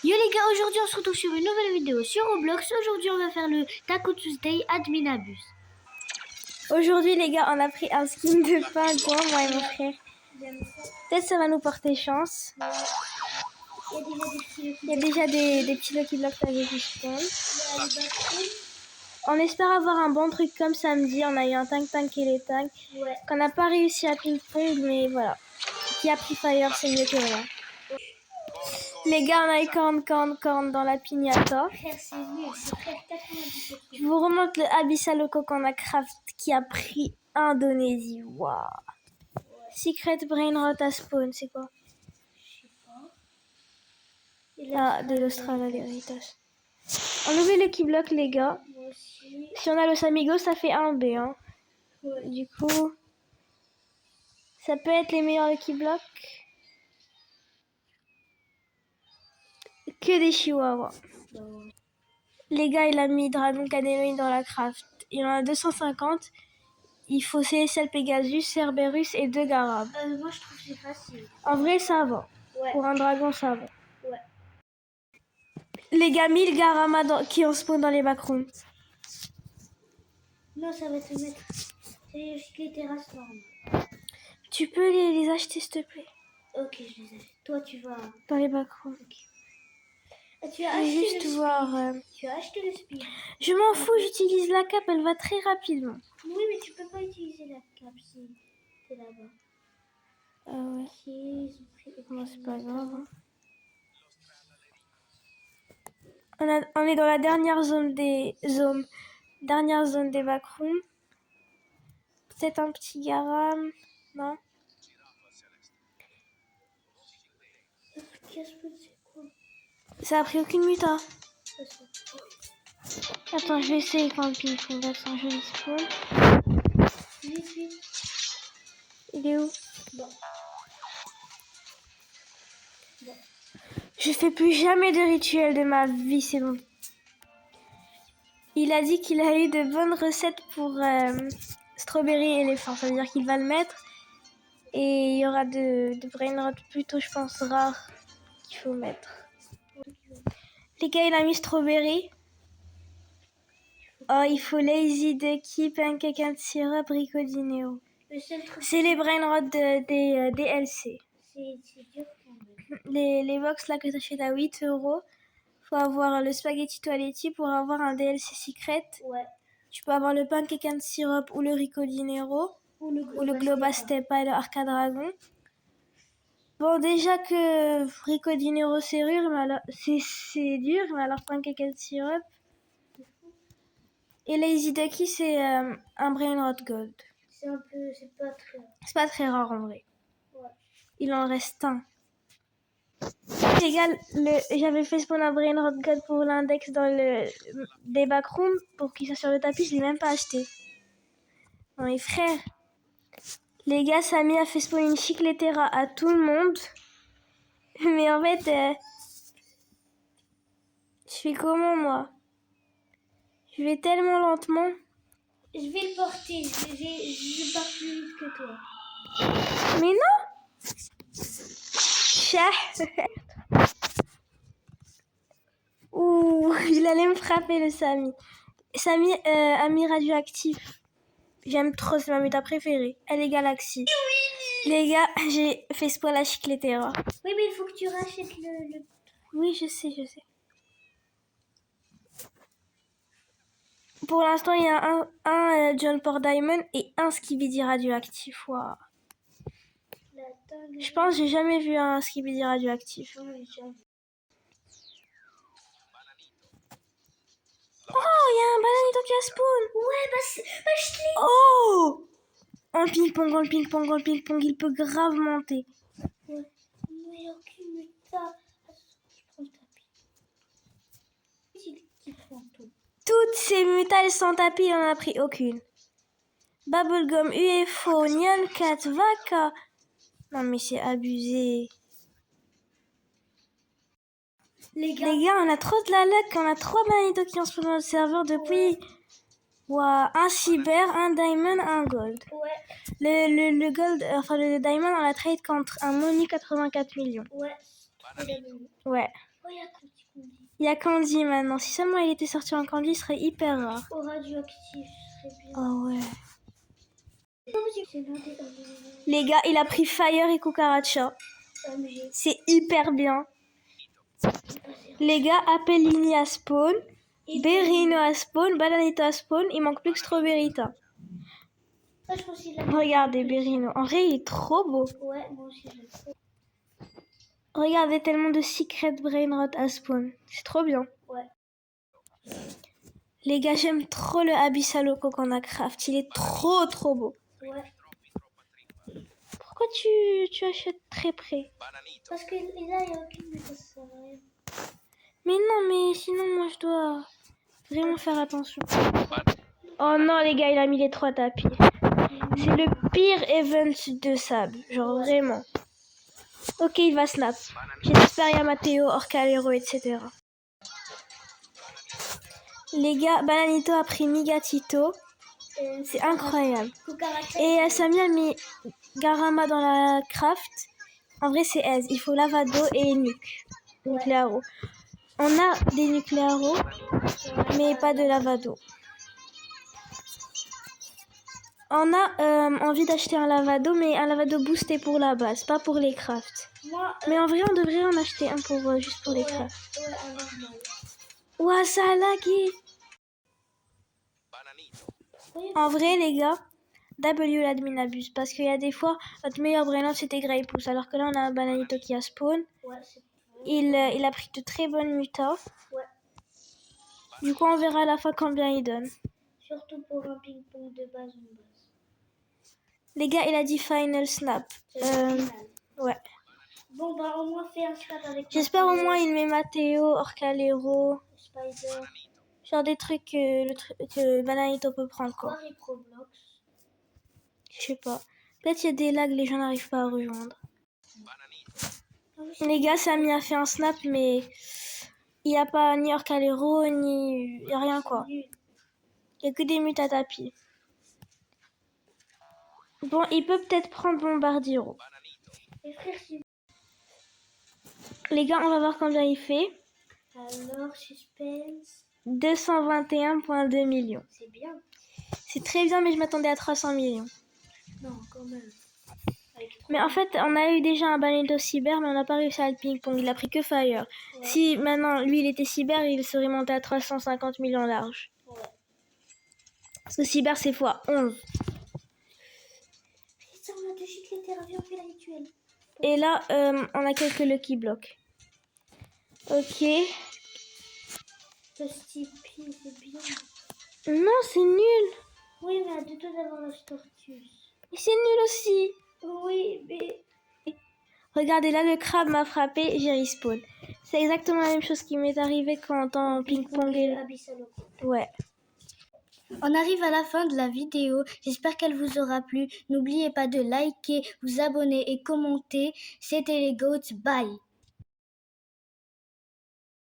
Yo les gars, aujourd'hui on se retrouve sur une nouvelle vidéo sur Roblox. Aujourd'hui on va faire le Taco Tuesday Admin Abuse. Aujourd'hui les gars, on a pris un skin de pingouin, moi et mon frère. Peut-être ça va nous porter chance. Il y a déjà des petits Lucky Blocks avec du spawn. On espère avoir un bon truc comme samedi. On a eu un tank et les tanks. Qu'on n'a pas réussi à ping-pong, mais voilà. Qui a pris fire, c'est mieux que rien. Les gars, on a eu corn dans la piñata. Je vous remonte le Abyssal Loco qu'on a craft qui a pris Indonésie. Waouh. Secret Brain Rot à spawn, c'est quoi? Ah, de l'Australaritas. On ouvre le Keyblock, les gars. Si on a Los Amigos, ça fait 1B. Hein. Du coup, ça peut être les meilleurs Lucky Blocks. Que des chihuahuas. Les gars, il a mis Dragon Canelo dans la craft. Il en a 250. Il faut CSL Pegasus, Cerberus et 2 Garab. Moi je trouve que c'est facile. En vrai, ça va. Ouais. Pour un dragon, ça va. Ouais. Les gars, 1000 Garama qui en spawn dans les backrooms. Non, ça va te mettre. C'est les terrasses normales. Tu peux les acheter, s'il te plaît? Ok, je les ai. Toi, tu vas. Dans les backrooms. Okay. Ah, tu as Je vais acheté juste le voir. Tu as acheté le speed. Je m'en fous, j'utilise la cape, elle va très rapidement. Oui, mais tu peux pas utiliser la cape si t'es là-bas. Ah ouais. Ok, Bon, c'est pas grave. On est dans la dernière zone des backrooms. Peut-être un petit garam, non? Ça a pris aucune muta. Attends, je vais essayer quand le ping-pong va être un joli spawn. Il est où? Bon. Je fais plus jamais de rituel de ma vie, c'est bon. Il a dit qu'il a eu de bonnes recettes pour Strawberry Elephant. Ça veut dire qu'il va le mettre. Et il y aura de brain rot plutôt, je pense, rares qu'il faut mettre. Les gars, il a mis Strawberry. Oh, il faut Lazy Ducky, Pancake and Syrup, Ricodineo. C'est les brain rot des DLC. C'est dur quand même. Les box là que tu achètes à 8 €. Faut avoir le Spaghetti Toiletti pour avoir un DLC secret. Ouais. Tu peux avoir le Pancake and Syrup ou le Ricodinero. Ou le Global Step et le Arcade Dragon. Bon, déjà que Ricodinero c'est dur, mais alors c'est dur, mais alors Pancake and Syrup. Et Lazy Ducky c'est un Brain Rot Gold. C'est pas très rare. C'est pas très rare en vrai. Ouais. Il en reste un. Les gars, j'avais fait spawn un Brain Rot Gold pour l'index dans des backrooms pour qu'il soit sur le tapis, je l'ai même pas acheté. Non mais frère, les gars, Samy a fait spawn une chicletera à tout le monde. Mais en fait, je fais comment moi? Je vais tellement lentement. Je vais le porter, je pars plus vite que toi. Mais non! Chat! Ouh, il allait me frapper le Samy. Samy, ami radioactif. J'aime trop, c'est ma méta préférée. Elle est Galaxy. Oui. Les gars, j'ai fait spawn la chicletera. Oui, mais il faut que tu rachètes le... Oui, je sais. Pour l'instant, il y a un John Port Diamond et un Skibidi radioactif. Wow. Je pense que j'ai jamais vu un Skibidi radioactif. Oh, il y a un bananito qui a spawn. Ouais, bah je l'ai. Oh! En ping-pong, il peut grave monter. Ouais. Mais il n'y a aucune méta. Je prends le tapis. Qui prend tout. Toutes ces mutales sans tapis, il n'en a pris aucune. Bubblegum, UFO, Nyan Cat, Vaca. Non mais c'est abusé. Les gars, on a trop de la luck. On a 3 magnétos qui ont spawn dans le serveur depuis... Wow, un cyber, un diamond, un gold. Ouais. Le gold, enfin le diamond, on l'a trade contre un Money 84 millions. Ouais. Ouais. Oh, il y a tout. Il y a Candy maintenant. Si seulement il était sorti en Candy, il serait hyper rare. Au radioactif, ce serait bien. Oh ouais. C'est l'un des Les gars, il a pris Fire et Cucaracha. OMG. C'est hyper bien. Les gars, Appellini à spawn, Berino à spawn, Bananito à spawn. Il manque plus que Strawberryta. Ça, je pense qu'il a... Regardez Berino. En vrai, il est trop beau. Ouais, moi aussi, je le Regardez tellement de Secret Brainrot à spawn. C'est trop bien. Ouais. Les gars, j'aime trop le Abyssaloco qu'on a craft. Il est trop beau. Ouais. Pourquoi tu achètes très près? Parce que là, il n'y a aucune mais ça sert à rien. Mais non, mais sinon, moi, je dois vraiment faire attention. Oh non, les gars, il a mis les 3 tapis. C'est le pire event de sable. Genre, vraiment. Ok, il va snap. J'espère il y a Matteo, Orcalero, etc. Les gars, Bananito a pris Migatito. C'est incroyable. Cucaracha. Et Samia a mis Garama dans la craft. En vrai, c'est aise. Il faut Lavado et Nuclearo. On a des Nuclearo, mais pas de Lavado. On a envie d'acheter un Lavado, mais un Lavado boosté pour la base, pas pour les crafts. Moi, Mais en vrai, on devrait en acheter un pour juste pour les crafts. ouais, un normal. Ouah, ça a lagué. En vrai, les gars, W l'admin abuse. Parce qu'il y a des fois, notre meilleur brainrot c'était Greypousse. Alors que là, on a un Bananito qui a spawn. Ouais, c'est Il a pris de très bonnes mutas. Ouais. Du coup, on verra à la fin combien il donne. Surtout pour un ping-pong de base ou de base. Les gars, il a dit Final Snap. C'est le final. Ouais. Bon, bah, au moins, fais un snap avec J'espère au Matteo, moins il met Matteo, Orcalero. Spider. Genre des trucs que Bananito peut prendre, quoi. Quoi, Roblox. Je sais pas. Peut-être il y a des lags, les gens n'arrivent pas à rejoindre. Les gars, Samy a fait un snap, mais il n'y a pas ni Orcalero, ni... Il n'y a rien, quoi. Il n'y a que des mutes à tapis. Bon, il peut peut-être prendre Bombardiro. Et frère, si... Les gars, on va voir combien il fait. Alors, suspense. 221,2 millions. C'est bien. C'est très bien, mais je m'attendais à 300 millions. Non, quand même. Mais en fait, on a eu déjà un Bananito cyber, mais on n'a pas réussi à le ping-pong. Il a pris que Fire. Ouais. Si maintenant, lui, il était cyber, il serait monté à 350 millions large. Ouais. Parce que cyber, c'est x11. Putain, on a de shit les terravions, on fait la rituelle. Et là, on a quelques Lucky Blocks. Ok. Le Stippy, c'est bien. Non, c'est nul. Oui, mais à deux doigts d'avoir la Stortus. Et c'est nul aussi. Oui, mais... Regardez, là, le crabe m'a frappé, j'ai respawn. C'est exactement la même chose qui m'est arrivé quand en ping-pong et... Abyssaloco. Ouais. On arrive à la fin de la vidéo, j'espère qu'elle vous aura plu. N'oubliez pas de liker, vous abonner et commenter. C'était les Goats, bye.